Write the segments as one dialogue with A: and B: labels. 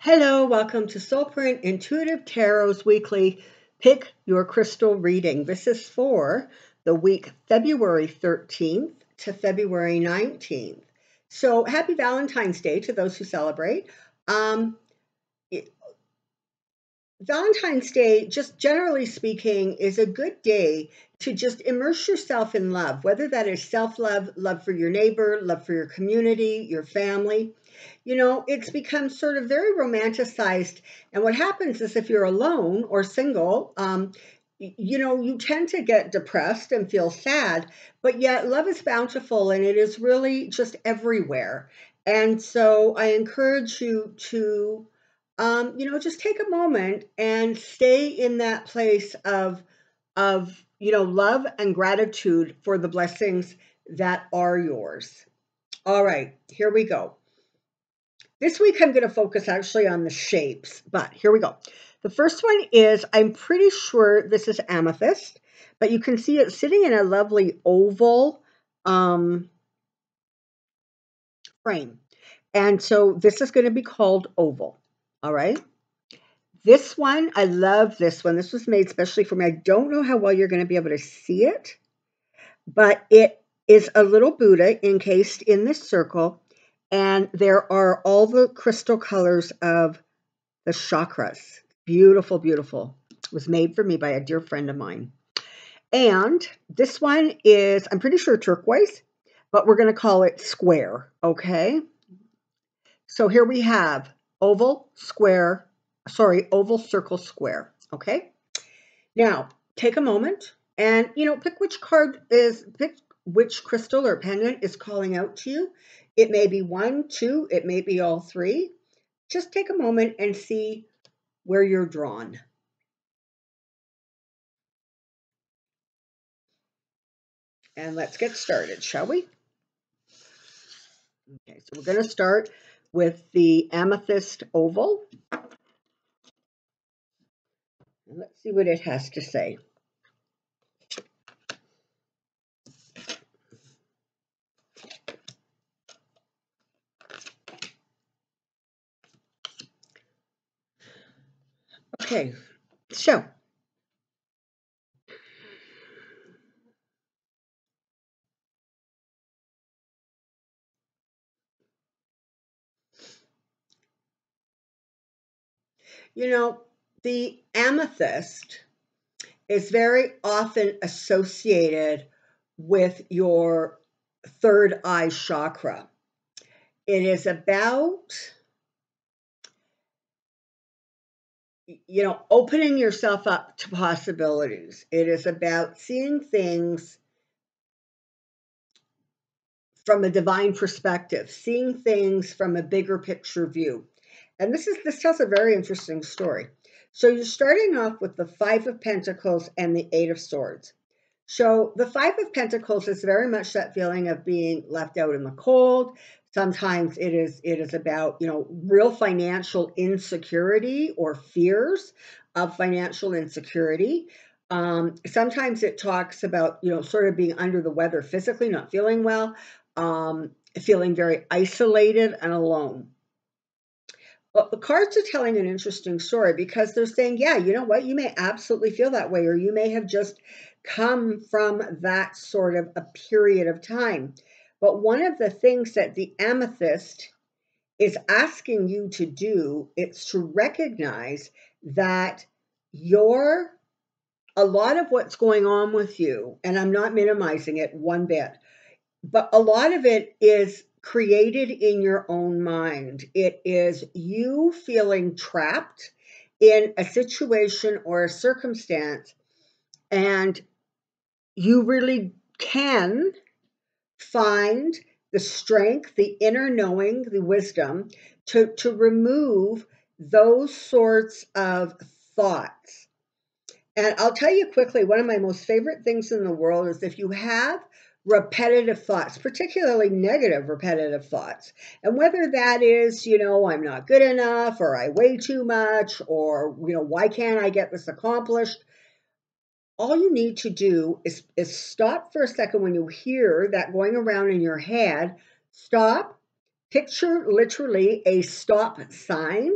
A: Hello, welcome to Soulprint Intuitive Tarot's weekly Pick Your Crystal reading. This is for the week February 13th to February 19th. So happy Valentine's Day to those who celebrate. Valentine's Day, just generally speaking, is a good day to just immerse yourself in love, whether that is self-love, love for your neighbor, love for your community, your family. You know, it's become sort of very romanticized. And what happens is if you're alone or single, you tend to get depressed and feel sad, but yet love is bountiful and it is really just everywhere. And so I encourage you to just take a moment and stay in that place of love and gratitude for the blessings that are yours. All right, here we go. This week I'm going to focus actually on the shapes, but here we go. The first one is, I'm pretty sure this is amethyst, but you can see it sitting in a lovely oval frame. And so this is going to be called oval. All right. This one, I love this one. This was made specially for me. I don't know how well you're going to be able to see it, but it is a little Buddha encased in this circle, and there are all the crystal colors of the chakras. Beautiful, beautiful. It was made for me by a dear friend of mine. And this one is, I'm pretty sure turquoise, but we're going to call it square, okay? So here we have oval, circle, square, okay? Now, take a moment and, pick which crystal or pendant is calling out to you. It may be one, two, it may be all three. Just take a moment and see where you're drawn. And let's get started, shall we? Okay, so we're going to start with the Amethyst Oval. And let's see what it has to say. Okay, so the amethyst is very often associated with your third eye chakra. It is about, opening yourself up to possibilities. It is about seeing things from a divine perspective, seeing things from a bigger picture view. And this tells a very interesting story. So you're starting off with the Five of Pentacles and the Eight of Swords. So the Five of Pentacles is very much that feeling of being left out in the cold. Sometimes it is about, real financial insecurity or fears of financial insecurity. Sometimes it talks about, sort of being under the weather physically, not feeling well, feeling very isolated and alone. But the cards are telling an interesting story because they're saying, yeah, you know what? You may absolutely feel that way, or you may have just come from that sort of a period of time. But one of the things that the amethyst is asking you to do, it's to recognize that a lot of what's going on with you, and I'm not minimizing it one bit, but a lot of it is created in your own mind. It is you feeling trapped in a situation or a circumstance, and you really can find the strength, the inner knowing, the wisdom to remove those sorts of thoughts. And I'll tell you quickly, one of my most favorite things in the world is if you have repetitive thoughts, particularly negative repetitive thoughts. And whether that is, I'm not good enough, or I weigh too much, or, why can't I get this accomplished? All you need to do is stop for a second when you hear that going around in your head. Stop, picture literally a stop sign,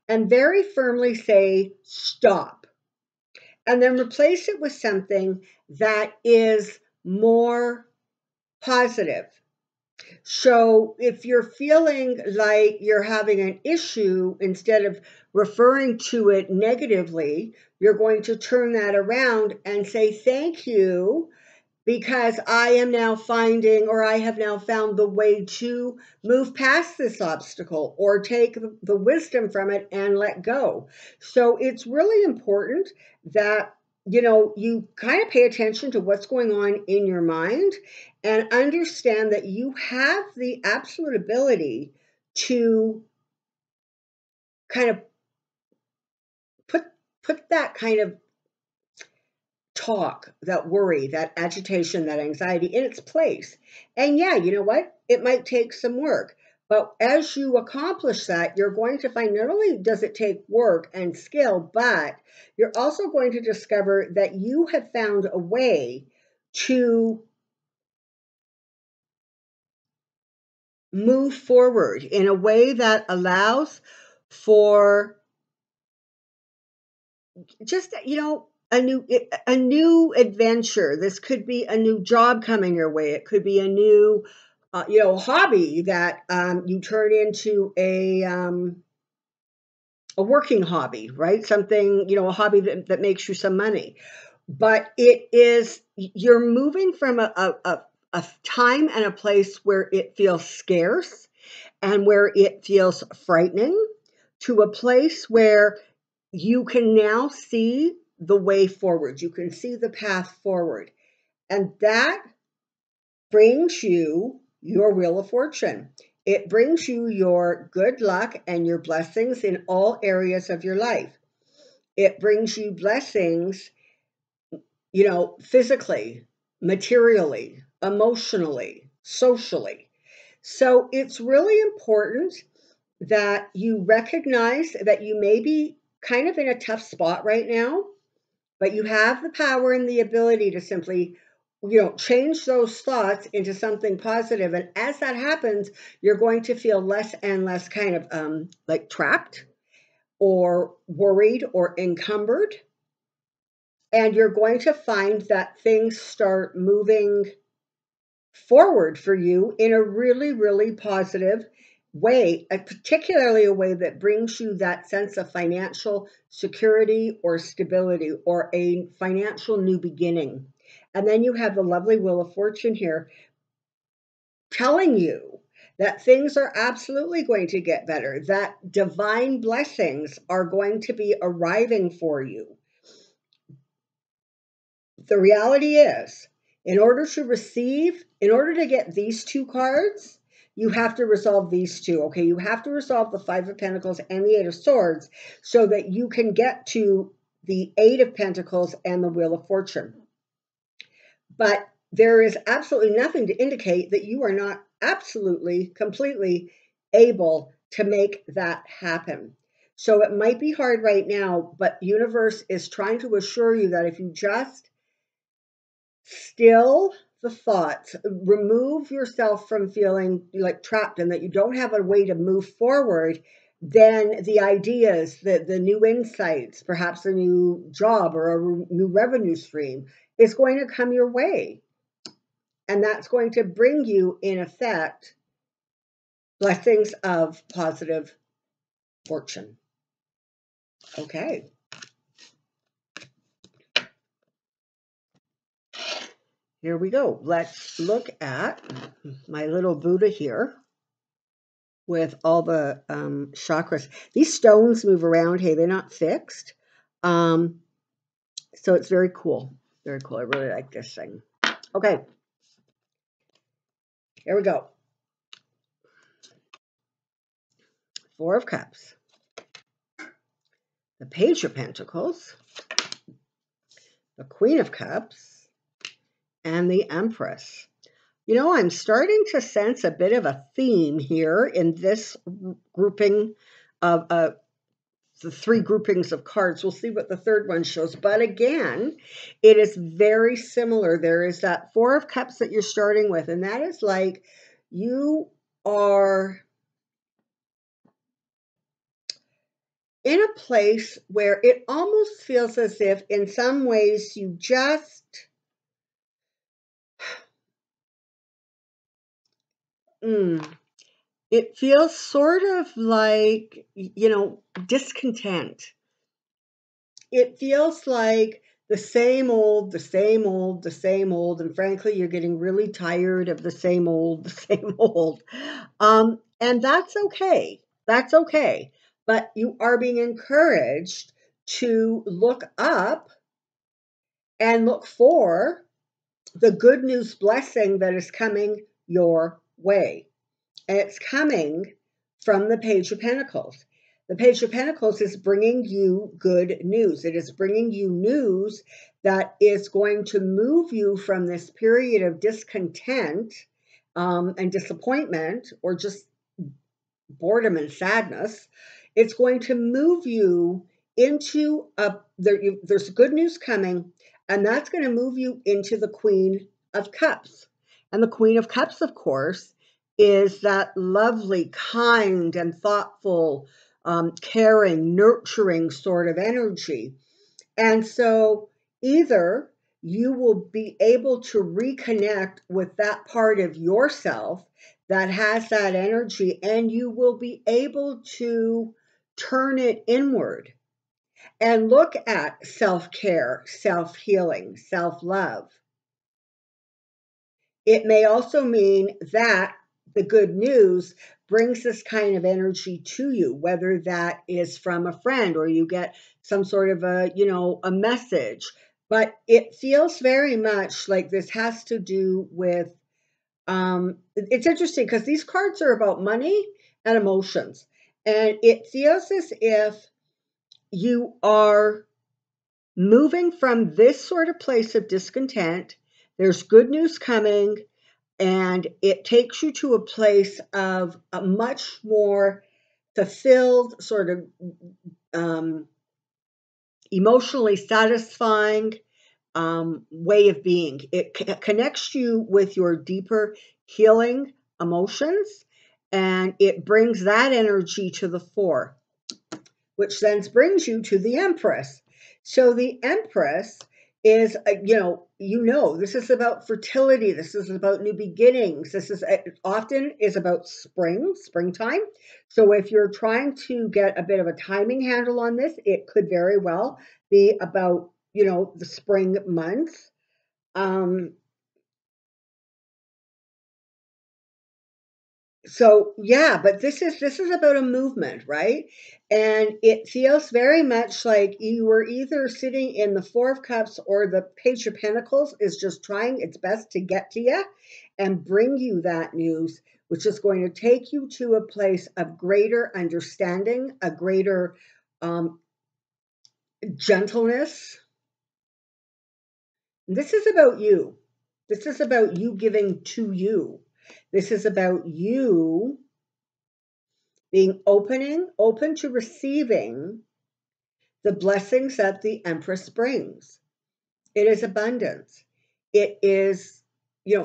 A: and very firmly say, stop. And then replace it with something that is more positive. So if you're feeling like you're having an issue, instead of referring to it negatively, you're going to turn that around and say, thank you, because I am now finding, or I have now found the way to move past this obstacle or take the wisdom from it and let go. So it's really important that, you kind of pay attention to what's going on in your mind and understand that you have the absolute ability to kind of put that kind of talk, that worry, that agitation, that anxiety in its place. And yeah, you know what? It might take some work. But as you accomplish that, you're going to find not only does it take work and skill, but you're also going to discover that you have found a way to move forward in a way that allows for just, a new adventure. This could be a new job coming your way. It could be a new hobby that you turn into a working hobby, right? Something, a hobby that makes you some money. But you're moving from a time and a place where it feels scarce and where it feels frightening, to a place where you can now see the way forward. You can see the path forward. And that brings you your wheel of fortune. It brings you your good luck and your blessings in all areas of your life. It brings you blessings, physically, materially, emotionally, socially. So it's really important that you recognize that you may be kind of in a tough spot right now, but you have the power and the ability to simply, change those thoughts into something positive. And as that happens, you're going to feel less and less kind of like trapped or worried or encumbered. And you're going to find that things start moving forward for you in a really, really positive way, particularly a way that brings you that sense of financial security or stability or a financial new beginning. And then you have the lovely Wheel of Fortune here telling you that things are absolutely going to get better, that divine blessings are going to be arriving for you. The reality is, in order to get these two cards, you have to resolve these two. Okay, you have to resolve the Five of Pentacles and the Eight of Swords so that you can get to the Eight of Pentacles and the Wheel of Fortune. But there is absolutely nothing to indicate that you are not absolutely, completely able to make that happen. So it might be hard right now, but universe is trying to assure you that if you just still the thoughts, remove yourself from feeling like trapped and that you don't have a way to move forward, then the ideas, the new insights, perhaps a new job or a new revenue stream is going to come your way. And that's going to bring you, in effect, blessings of positive fortune. Okay. Here we go. Let's look at my little Buddha here with all the chakras. These stones move around. Hey, they're not fixed. So it's very cool. Very cool. I really like this thing. Okay. Here we go. Four of Cups. The Page of Pentacles. The Queen of Cups. And the Empress. I'm starting to sense a bit of a theme here in this grouping of the three groupings of cards. We'll see what the third one shows. But again, it is very similar. There is that Four of Cups that you're starting with, and that is like you are... in a place where it almost feels as if in some ways you just it feels sort of like, discontent. It feels like the same old, the same old, the same old, and frankly, you're getting really tired of the same old, the same old. And that's okay. That's okay. But you are being encouraged to look up and look for the good news blessing that is coming your way. And it's coming from the Page of Pentacles. The Page of Pentacles is bringing you good news. It is bringing you news that is going to move you from this period of discontent and disappointment, or just boredom and sadness. It's going to move you into there's good news coming, and that's going to move you into the Queen of Cups. And the Queen of Cups, of course, is that lovely, kind, and thoughtful, caring, nurturing sort of energy. And so either you will be able to reconnect with that part of yourself that has that energy, and you will be able to turn it inward and look at self-care, self-healing, self-love. It may also mean that the good news brings this kind of energy to you, whether that is from a friend or you get some sort of a message. But it feels very much like this has to do with, it's interesting because these cards are about money and emotions. And it feels as if you are moving from this sort of place of discontent. There's good news coming, and it takes you to a place of a much more fulfilled, sort of emotionally satisfying way of being. It connects you with your deeper healing emotions, and it brings that energy to the fore, which then brings you to the Empress. So the Empress is, this is about fertility. This is about new beginnings. This is often is about springtime. So if you're trying to get a bit of a timing handle on this, it could very well be about, the spring months. So yeah, but this is about a movement, right? And it feels very much like you were either sitting in the Four of Cups, or the Page of Pentacles is just trying its best to get to you and bring you that news, which is going to take you to a place of greater understanding, a greater gentleness. This is about you. This is about you giving to you. This is about you being open to receiving the blessings that the Empress brings. It is abundance. It is,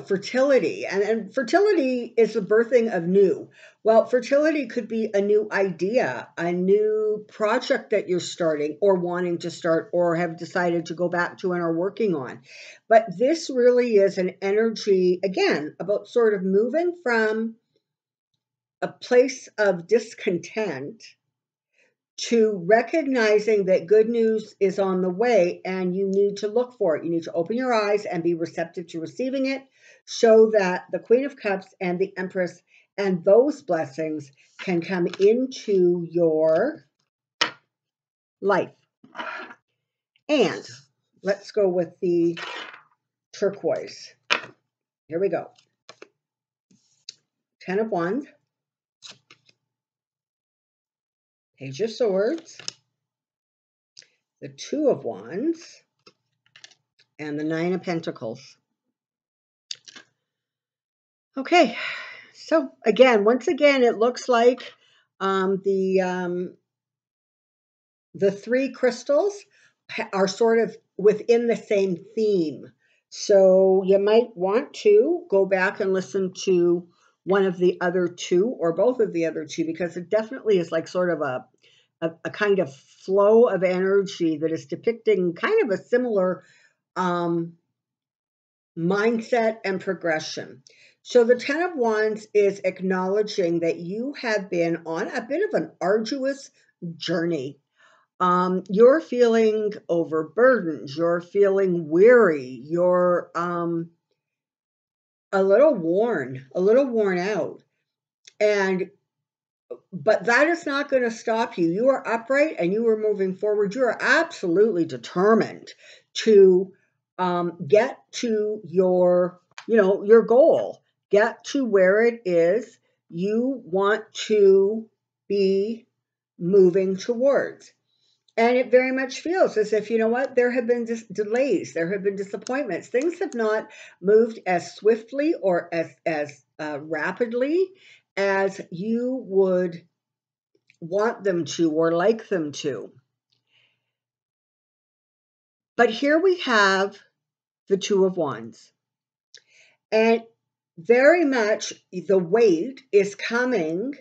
A: fertility. And fertility is the birthing of new. Well, fertility could be a new idea, a new project that you're starting or wanting to start, or have decided to go back to and are working on. But this really is an energy, again, about sort of moving from a place of discontent to recognizing that good news is on the way, and you need to look for it. You need to open your eyes and be receptive to receiving it, so that the Queen of Cups and the Empress and those blessings can come into your life. And let's go with the turquoise. Here we go. 10 of Wands, Page of Swords, the Two of Wands, and the Nine of Pentacles. Okay, so once again, it looks like the three crystals are sort of within the same theme. So you might want to go back and listen to one of the other two, or both of the other two, because it definitely is like sort of a kind of flow of energy that is depicting kind of a similar mindset and progression. So the Ten of Wands is acknowledging that you have been on a bit of an arduous journey. You're feeling overburdened. You're feeling weary. You're a little worn out. But that is not going to stop you. You are upright and you are moving forward. You are absolutely determined to get to your goal, get to where it is you want to be moving towards. And it very much feels as if, there have been delays, there have been disappointments. Things have not moved as swiftly or as rapidly as you would want them to or like them to. But here we have the Two of Wands. And very much the wait is coming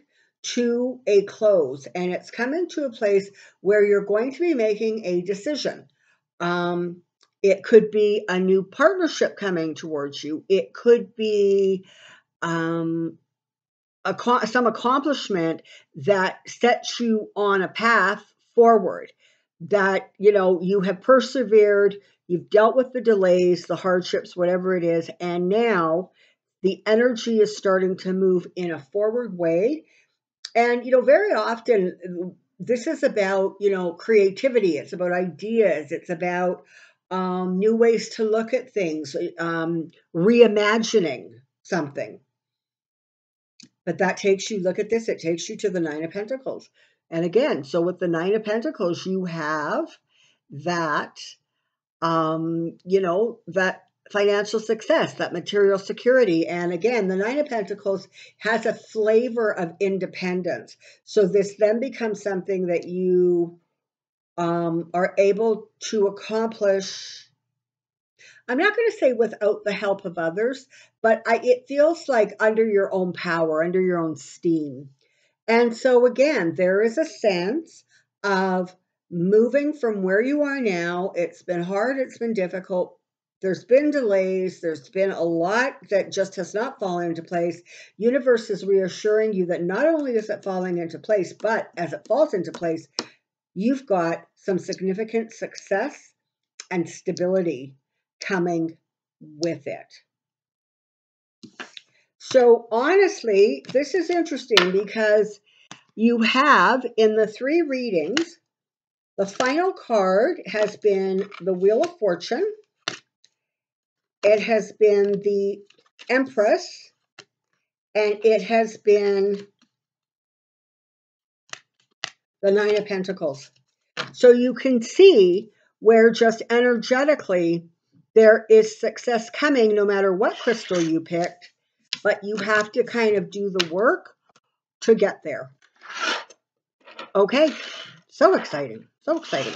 A: to a close, and it's coming to a place where you're going to be making a decision. It could be a new partnership coming towards you. It could be some accomplishment that sets you on a path forward, that you have persevered, you've dealt with the delays, the hardships, whatever it is, and now the energy is starting to move in a forward way. And very often this is about creativity, it's about ideas, it's about new ways to look at things, reimagining something. But that takes you, look at this, it takes you to the Nine of Pentacles. And again, so with the Nine of Pentacles, you have that, that financial success, that material security. And again, the Nine of Pentacles has a flavor of independence. So this then becomes something that you are able to accomplish. I'm not going to say without the help of others, but it feels like under your own power, under your own steam. And so again, there is a sense of moving from where you are now. It's been hard, it's been difficult. There's been delays. There's been a lot that just has not fallen into place. Universe is reassuring you that not only is it falling into place, but as it falls into place, you've got some significant success and stability coming with it. So honestly, this is interesting because you have in the 3 readings, the final card has been the Wheel of Fortune. It has been the Empress, and it has been the Nine of Pentacles. So you can see where just energetically there is success coming no matter what crystal you picked, but you have to kind of do the work to get there. Okay, so exciting, so exciting.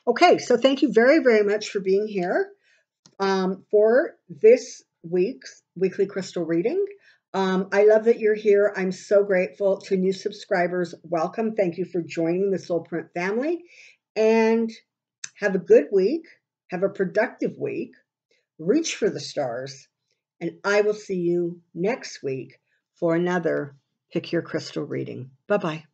A: Okay, so thank you very, very much for being here for this week's weekly crystal reading. I love that you're here. I'm so grateful to new subscribers. Welcome. Thank you for joining the Soulprint family. And have a good week. Have a productive week. Reach for the stars. And I will see you next week for another Pick Your Crystal reading. Bye-bye.